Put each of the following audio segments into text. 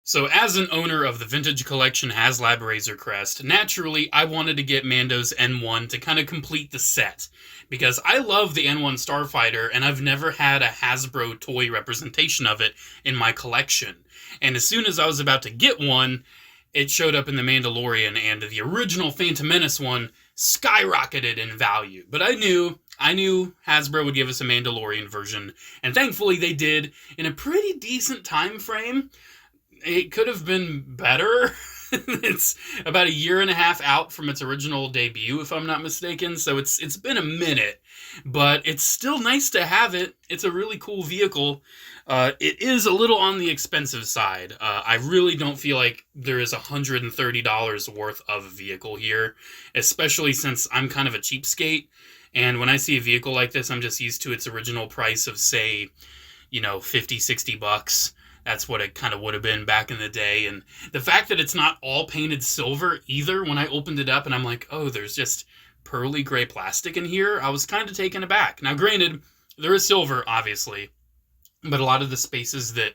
So as an owner of the Vintage Collection HasLab Razor Crest, naturally I wanted to get Mando's N-1 to kind of complete the set. Because I love the N-1 Starfighter, and I've never had a Hasbro toy representation of it in my collection. And as soon as I was about to get one, it showed up in the Mandalorian, and the original Phantom Menace one skyrocketed in value. But I knew Hasbro would give us a Mandalorian version, and thankfully they did in a pretty decent time frame. It could have been better. It's about a year and a half out from its original debut, if I'm not mistaken, so it's been a minute, but it's still nice to have it. It's a really cool vehicle. It is a little on the expensive side. I really don't feel like there is $130 worth of a vehicle here, especially since I'm kind of a cheapskate, and when I see a vehicle like this, I'm just used to its original price of, say, $50-$60. That's what it kind of would have been back in the day. And the fact that it's not all painted silver either, when I opened it up and I'm like, oh, there's just pearly gray plastic in here, I was kind of taken aback. Now, granted, there is silver, obviously, but a lot of the spaces that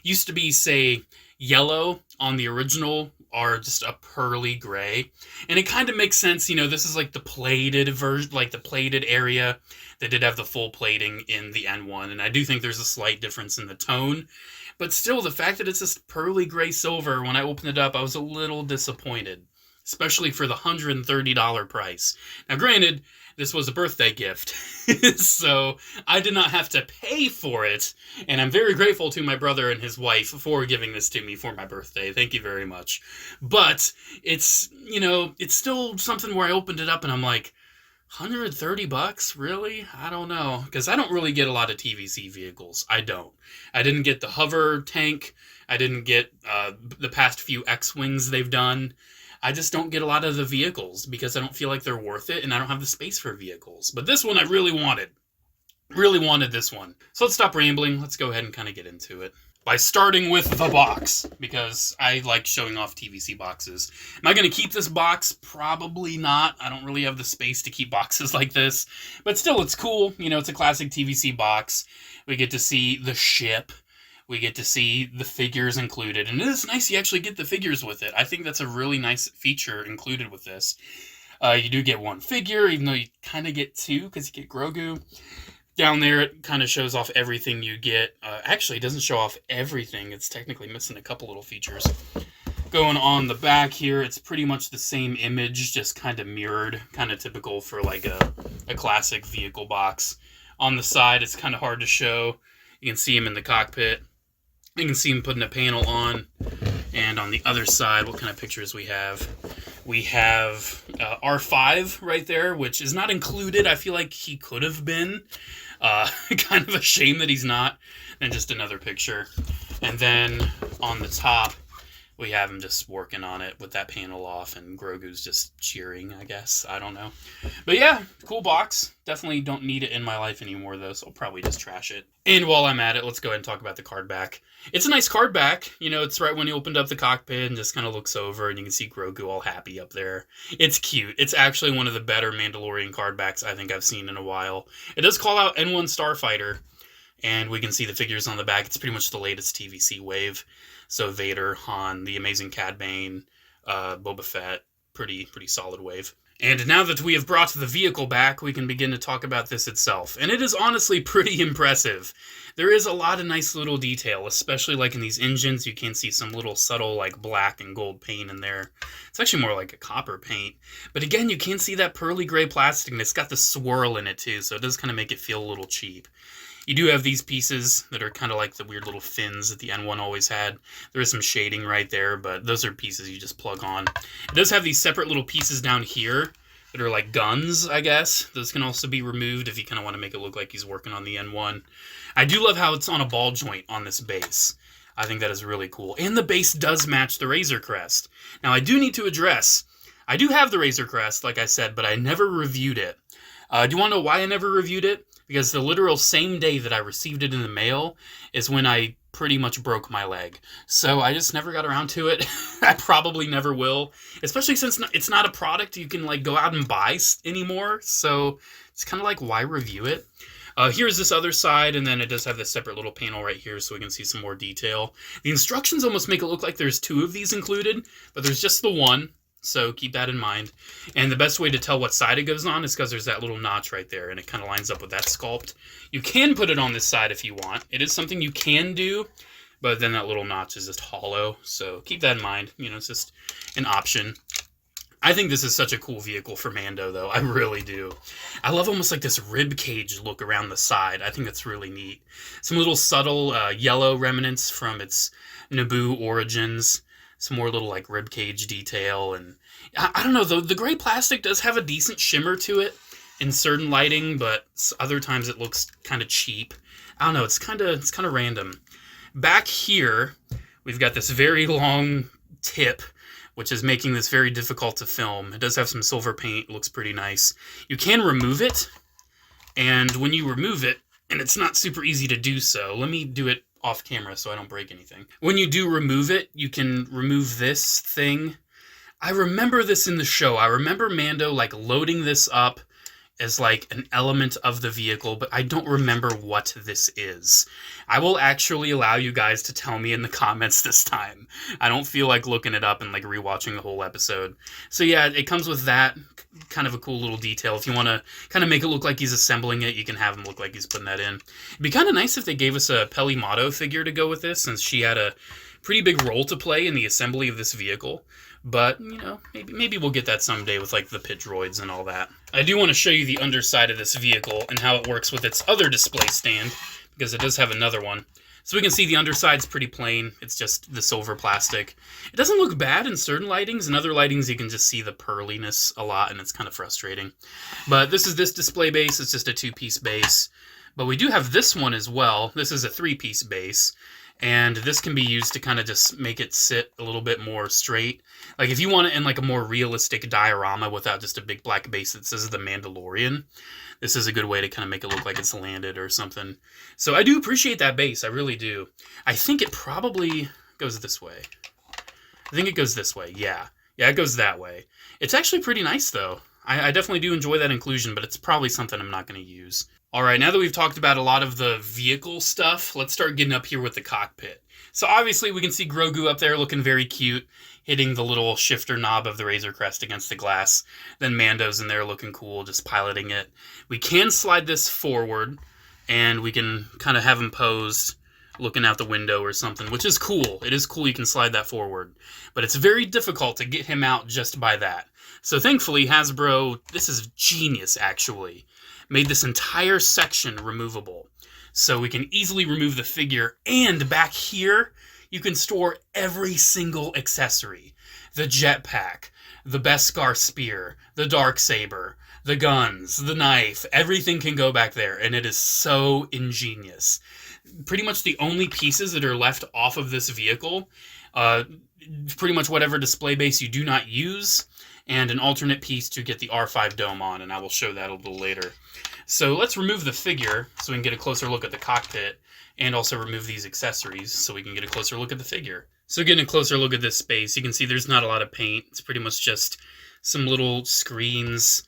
used to be, say, yellow on the original are just a pearly gray. And it kind of makes sense, this is like the plated version, like the plated area. They did have the full plating in the N1, and I do think there's a slight difference in the tone. But still, the fact that it's this pearly gray silver, when I opened it up, I was a little disappointed, especially for the $130 price. Now, granted, this was a birthday gift, so I did not have to pay for it, and I'm very grateful to my brother and his wife for giving this to me for my birthday. Thank you very much. But it's, it's still something where I opened it up and I'm like, $130? Really? I don't know. Because I don't really get a lot of TVC vehicles. I don't. I didn't get the hover tank. I didn't get the past few X-Wings they've done. I just don't get a lot of the vehicles because I don't feel like they're worth it, and I don't have the space for vehicles. But this one I really wanted. Really wanted this one. So let's stop rambling. Let's go ahead and kind of get into it. By starting with the box, because I like showing off TVC boxes. Am I going to keep this box? Probably not. I don't really have the space to keep boxes like this. But still, it's cool. It's a classic TVC box. We get to see the ship. We get to see the figures included. And it is nice you actually get the figures with it. I think that's a really nice feature included with this. You do get one figure, even though you kind of get two, because you get Grogu. Down there, it kind of shows off everything you get. Actually, it doesn't show off everything. It's technically missing a couple little features. Going on the back here, it's pretty much the same image, just kind of mirrored, kind of typical for like a classic vehicle box. On the side, it's kind of hard to show. You can see him in the cockpit. You can see him putting a panel on. And on the other side, what kind of pictures we have? We have R5 right there, which is not included. I feel like he could have been. Kind of a shame that he's not. And just another picture. And then on the top, we have him just working on it with that panel off, and Grogu's just cheering, I guess. I don't know. But yeah, cool box. Definitely don't need it in my life anymore, though, so I'll probably just trash it. And while I'm at it, let's go ahead and talk about the card back. It's a nice card back. It's right when you opened up the cockpit and just kind of looks over, and you can see Grogu all happy up there. It's cute. It's actually one of the better Mandalorian card backs I think I've seen in a while. It does call out N-1 Starfighter, and we can see the figures on the back. It's pretty much the latest TVC wave. So Vader, Han, the amazing Cad Bane, Boba Fett, pretty solid wave. And now that we have brought the vehicle back, we can begin to talk about this itself. And it is honestly pretty impressive. There is a lot of nice little detail, especially like in these engines. You can see some little subtle like black and gold paint in there. It's actually more like a copper paint. But again, you can see that pearly gray plastic, and it's got the swirl in it too, so it does kind of make it feel a little cheap. You do have these pieces that are kind of like the weird little fins that the N1 always had. There is some shading right there, but those are pieces you just plug on. It does have these separate little pieces down here that are like guns, I guess. Those can also be removed if you kind of want to make it look like he's working on the N1. I do love how it's on a ball joint on this base. I think that is really cool. And the base does match the Razor Crest. Now, I do need to address, I do have the Razor Crest, like I said, but I never reviewed it. Do you want to know why I never reviewed it? Because the literal same day that I received it in the mail is when I pretty much broke my leg. So I just never got around to it. I probably never will. Especially since it's not a product you can like go out and buy anymore. So it's kind of like, why review it? Here's this other side, and then it does have this separate little panel right here so we can see some more detail. The instructions almost make it look like there's 2 of these included, but there's just the one, so keep that in mind. And the best way to tell what side it goes on is because there's that little notch right there, and it kind of lines up with that sculpt. You can put it on this side if you want. It is something you can do, but then that little notch is just hollow, so keep that in mind. You know, it's just an option. I think this is such a cool vehicle for Mando, though. I really do. I love almost like this rib cage look around the side. I think that's really neat. Some little subtle yellow remnants from its Naboo origins. Some more little like rib cage detail. And I don't know, though. The gray plastic does have a decent shimmer to it in certain lighting, but other times it looks kind of cheap. I don't know. It's kind of random. Back here, we've got this very long tip, which is making this very difficult to film. It does have some silver paint. It looks pretty nice. You can remove it, and when you remove it, and it's not super easy to do so. Let me do it off camera so I don't break anything. When you do remove it, you can remove this thing. I remember this in the show. I remember Mando like loading this up as like an element of the vehicle, but I don't remember what this is. I will actually allow you guys to tell me in the comments this time. I don't feel like looking it up and like rewatching the whole episode. So yeah, it comes with that kind of a cool little detail. If you want to kind of make it look like he's assembling it, you can have him look like he's putting that in. It'd be kind of nice if they gave us a Peli Motto figure to go with this, since she had a pretty big role to play in the assembly of this vehicle. But, you know, maybe we'll get that someday with, like, the pit droids and all that. I do want to show you the underside of this vehicle and how it works with its other display stand, because it does have another one. So we can see the underside's pretty plain. It's just the silver plastic. It doesn't look bad in certain lightings. In other lightings, you can just see the pearliness a lot, and it's kind of frustrating. But this is this display base. It's just a 2-piece base. But we do have this one as well. This is a 3-piece base. And this can be used to kind of just make it sit a little bit more straight. Like if you want it in like a more realistic diorama without just a big black base that says The Mandalorian, this is a good way to kind of make it look like it's landed or something. So I do appreciate that base. I really do. I think it probably goes this way. I think it goes this way. Yeah. Yeah, it goes that way. It's actually pretty nice, though. I definitely do enjoy that inclusion, but it's probably something I'm not going to use. All right, now that we've talked about a lot of the vehicle stuff, let's start getting up here with the cockpit. So obviously we can see Grogu up there looking very cute, hitting the little shifter knob of the Razor Crest against the glass. Then Mando's in there looking cool, just piloting it. We can slide this forward, and we can kind of have him posed looking out the window or something, which is cool. It is cool you can slide that forward. But it's very difficult to get him out just by that. So thankfully, Hasbro, this is genius actually, made this entire section removable. So we can easily remove the figure, and back here, you can store every single accessory. The jetpack, the Beskar spear, the Darksaber, the guns, the knife, everything can go back there, and it is so ingenious. Pretty much the only pieces that are left off of this vehicle, pretty much whatever display base you do not use, and an alternate piece to get the R5 dome on, and I will show that a little later. So let's remove the figure so we can get a closer look at the cockpit, and also remove these accessories so we can get a closer look at the figure. So getting a closer look at this space, you can see there's not a lot of paint. It's pretty much just some little screens.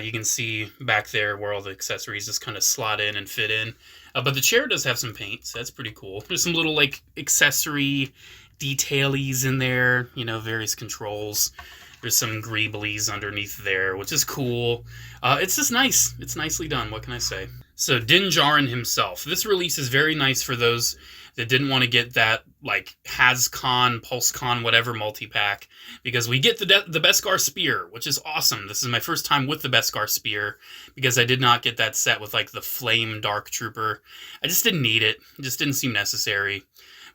You can see back there where all the accessories just kind of slot in and fit in. But the chair does have some paint, so that's pretty cool. There's some little like accessory detailies in there, you know, various controls. There's some greeblies underneath there, which is cool. It's just nice. It's nicely done. What can I say? So Din Djarin himself. This release is very nice for those that didn't want to get that like HasCon, PulseCon, whatever multi-pack, because we get the Beskar spear, which is awesome. This is my first time with the Beskar spear because I did not get that set with like the Flame Dark Trooper. I just didn't need it. It just didn't seem necessary.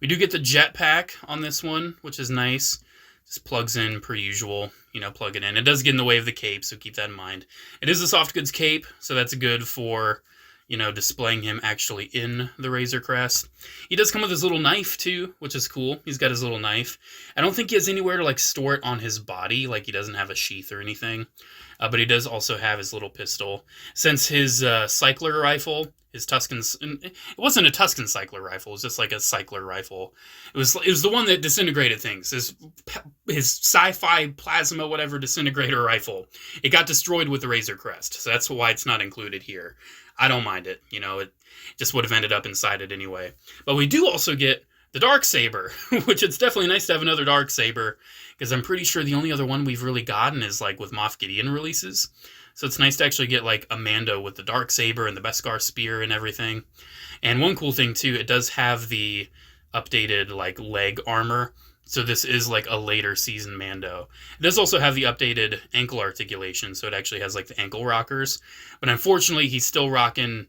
We do get the jetpack on this one, which is nice. Just plugs in per usual, you know, plug it in. It does get in the way of the cape, so keep that in mind. It is a soft goods cape, so that's good for, you know, displaying him actually in the Razor Crest. He does come with his little knife, too, which is cool. He's got his little knife. I don't think he has anywhere to, like, store it on his body. Like, he doesn't have a sheath or anything. But he does also have his little pistol. Since his cycler rifle, his Tusken... It wasn't a Tusken cycler rifle. It was just like a cycler rifle. It was the one that disintegrated things. His sci-fi plasma whatever disintegrator rifle. It got destroyed with the Razor Crest. So that's why it's not included here. I don't mind it. You know, it just would have ended up inside it anyway. But we do also get the Darksaber, which it's definitely nice to have another Darksaber, because I'm pretty sure the only other one we've really gotten is like with Moff Gideon releases. So it's nice to actually get like a Mando with the Darksaber and the Beskar spear and everything. And one cool thing too, it does have the updated like leg armor. So this is like a later season Mando. It does also have the updated ankle articulation, so it actually has like the ankle rockers. But unfortunately, he's still rocking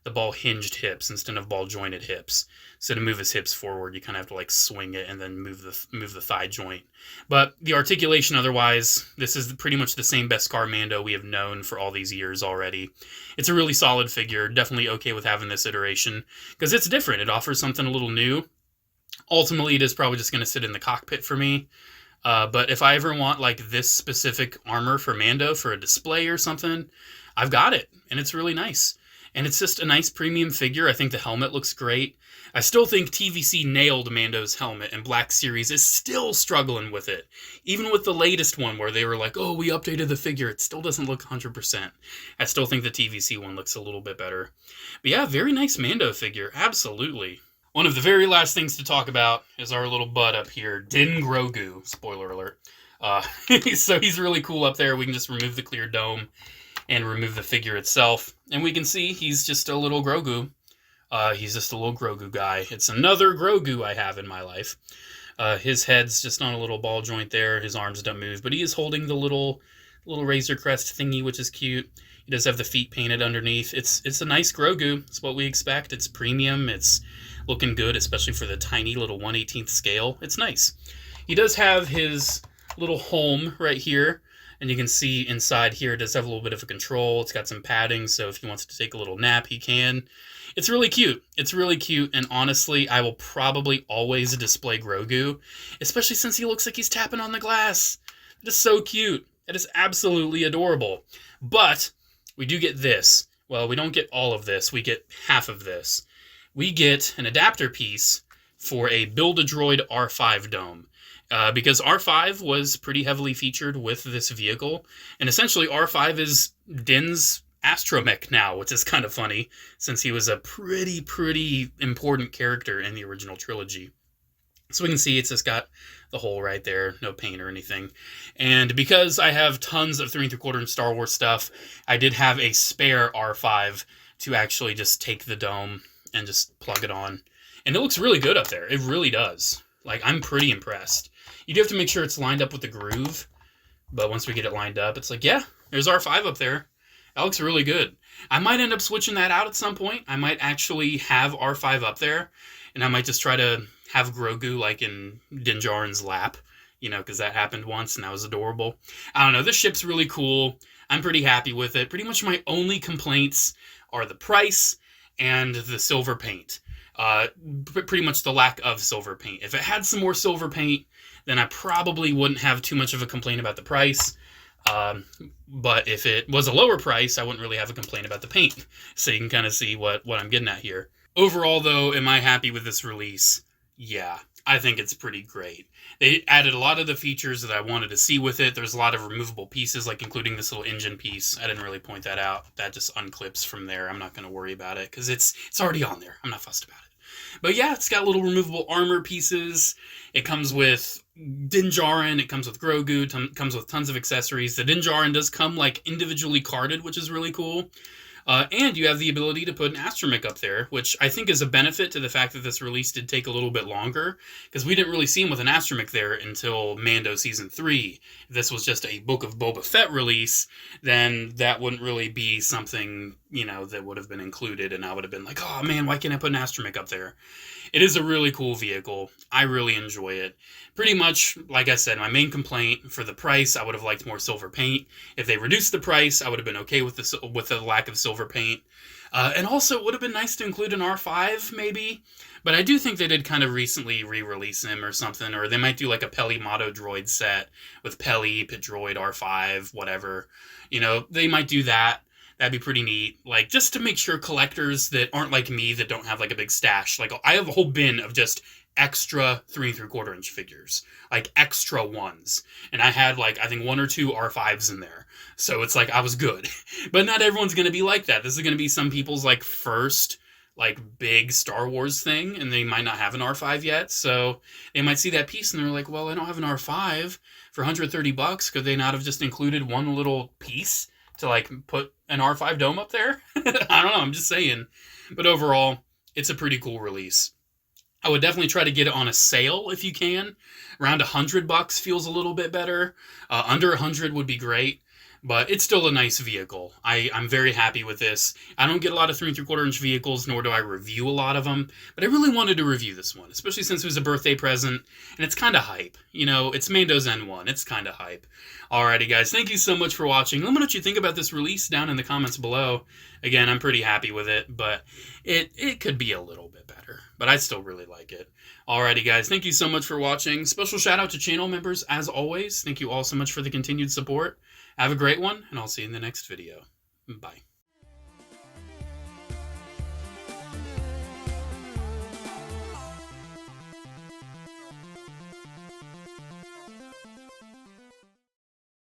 the ball hinged hips instead of ball jointed hips. So to move his hips forward, you kind of have to like swing it and then move the thigh joint. But the articulation otherwise, this is pretty much the same Beskar Mando we have known for all these years already. It's a really solid figure, definitely okay with having this iteration, because it's different. It offers something a little new. Ultimately, it is probably just going to sit in the cockpit for me. But if I ever want like this specific armor for Mando for a display or something, I've got it, and it's really nice. And it's just a nice premium figure. I think the helmet looks great. I still think TVC nailed Mando's helmet, and Black Series is still struggling with it. Even with the latest one where they were like, oh, we updated the figure, it still doesn't look 100%. I still think the TVC one looks a little bit better. But yeah, very nice Mando figure, absolutely. One of the very last things to talk about is our little bud up here, Din Grogu. Spoiler alert. So he's really cool up there. We can just remove the clear dome and remove the figure itself. And we can see he's just a little Grogu. He's just a little Grogu guy. It's another Grogu I have in my life. His head's just on a little ball joint there. His arms don't move, but he is holding the little Razor Crest thingy, which is cute. He does have the feet painted underneath. It's a nice Grogu. It's what we expect. It's premium. It's looking good, especially for the tiny little 1/18th scale. It's nice. He does have his little home right here. And you can see inside here, it does have a little bit of a control. It's got some padding, so if he wants to take a little nap, he can. It's really cute. It's really cute, and honestly, I will probably always display Grogu, especially since he looks like he's tapping on the glass. It is so cute. It is absolutely adorable. But we do get this. Well, we don't get all of this. We get half of this. We get an adapter piece for a Build-A-Droid R5 dome. Because R5 was pretty heavily featured with this vehicle, and essentially R5 is Din's astromech now, which is kind of funny, since he was a pretty important character in the original trilogy. So we can see it's just got the hole right there, no paint or anything. And because I have tons of 3 3/4 and Star Wars stuff, I did have a spare R5 to actually just take the dome and just plug it on. And it looks really good up there. It really does. Like, I'm pretty impressed. You do have to make sure it's lined up with the groove, but once we get it lined up, it's like, yeah, there's R5 up there. That looks really good. I might end up switching that out at some point. I might actually have R5 up there, and I might just try to have Grogu like in Din Djarin's lap, you know, because that happened once and that was adorable. I don't know, this ship's really cool. I'm pretty happy with it. Pretty much my only complaints are the price and the silver paint. Pretty much the lack of silver paint. If it had some more silver paint, then I probably wouldn't have too much of a complaint about the price. But if it was a lower price, I wouldn't really have a complaint about the paint. So you can kind of see what I'm getting at here. Overall, though, am I happy with this release? Yeah, I think it's pretty great. They added a lot of the features that I wanted to see with it. There's a lot of removable pieces, like including this little engine piece. I didn't really point that out. That just unclips from there. I'm not going to worry about it because it's already on there. I'm not fussed about it. But yeah, it's got little removable armor pieces. It comes with Din Djarin. It comes with Grogu. Comes with tons of accessories. The Din Djarin does come like individually carded, which is really cool. And you have the ability to put an astromech up there, which I think is a benefit to the fact that this release did take a little bit longer, because we didn't really see him with an astromech there until Mando Season 3. If this was just a Book of Boba Fett release, then that wouldn't really be something, you know, that would have been included, and I would have been like, oh man, why can't I put an astromech up there? It is a really cool vehicle. I really enjoy it. Pretty much, like I said, my main complaint for the price, I would have liked more silver paint. If they reduced the price, I would have been okay with the lack of silver paint. And also, it would have been nice to include an R5, maybe. But I do think they did kind of recently re-release him or something. Or they might do like a Peli Motto droid set with Peli, Pit Droid, R5, whatever. You know, they might do that. That'd be pretty neat. Like, just to make sure collectors that aren't like me, that don't have like a big stash. Like, I have a whole bin of just extra 3 3/4 inch figures, like extra ones. And I had like, I think 1 or 2 R5s in there. So it's like I was good. But not everyone's going to be like that. This is going to be some people's like first like big Star Wars thing, and they might not have an R5 yet. So they might see that piece and they're like, well, I don't have an R5 for $130. Could they not have just included one little piece to like put an R5 dome up there? I don't know. I'm just saying. But overall, it's a pretty cool release. I would definitely try to get it on a sale if you can. Around $100 feels a little bit better. Under 100 would be great, but it's still a nice vehicle. I'm very happy with this. I don't get a lot of 3 3/4 inch vehicles, nor do I review a lot of them, but I really wanted to review this one, especially since it was a birthday present, and it's kind of hype. You know, it's Mando's N-1. It's kind of hype. Alrighty, guys, thank you so much for watching. Let me know what you think about this release down in the comments below. Again, I'm pretty happy with it, but it could be a little bit better, but I still really like it. Alrighty, guys, thank you so much for watching. Special shout out to channel members, as always. Thank you all so much for the continued support. Have a great one, and I'll see you in the next video. Bye.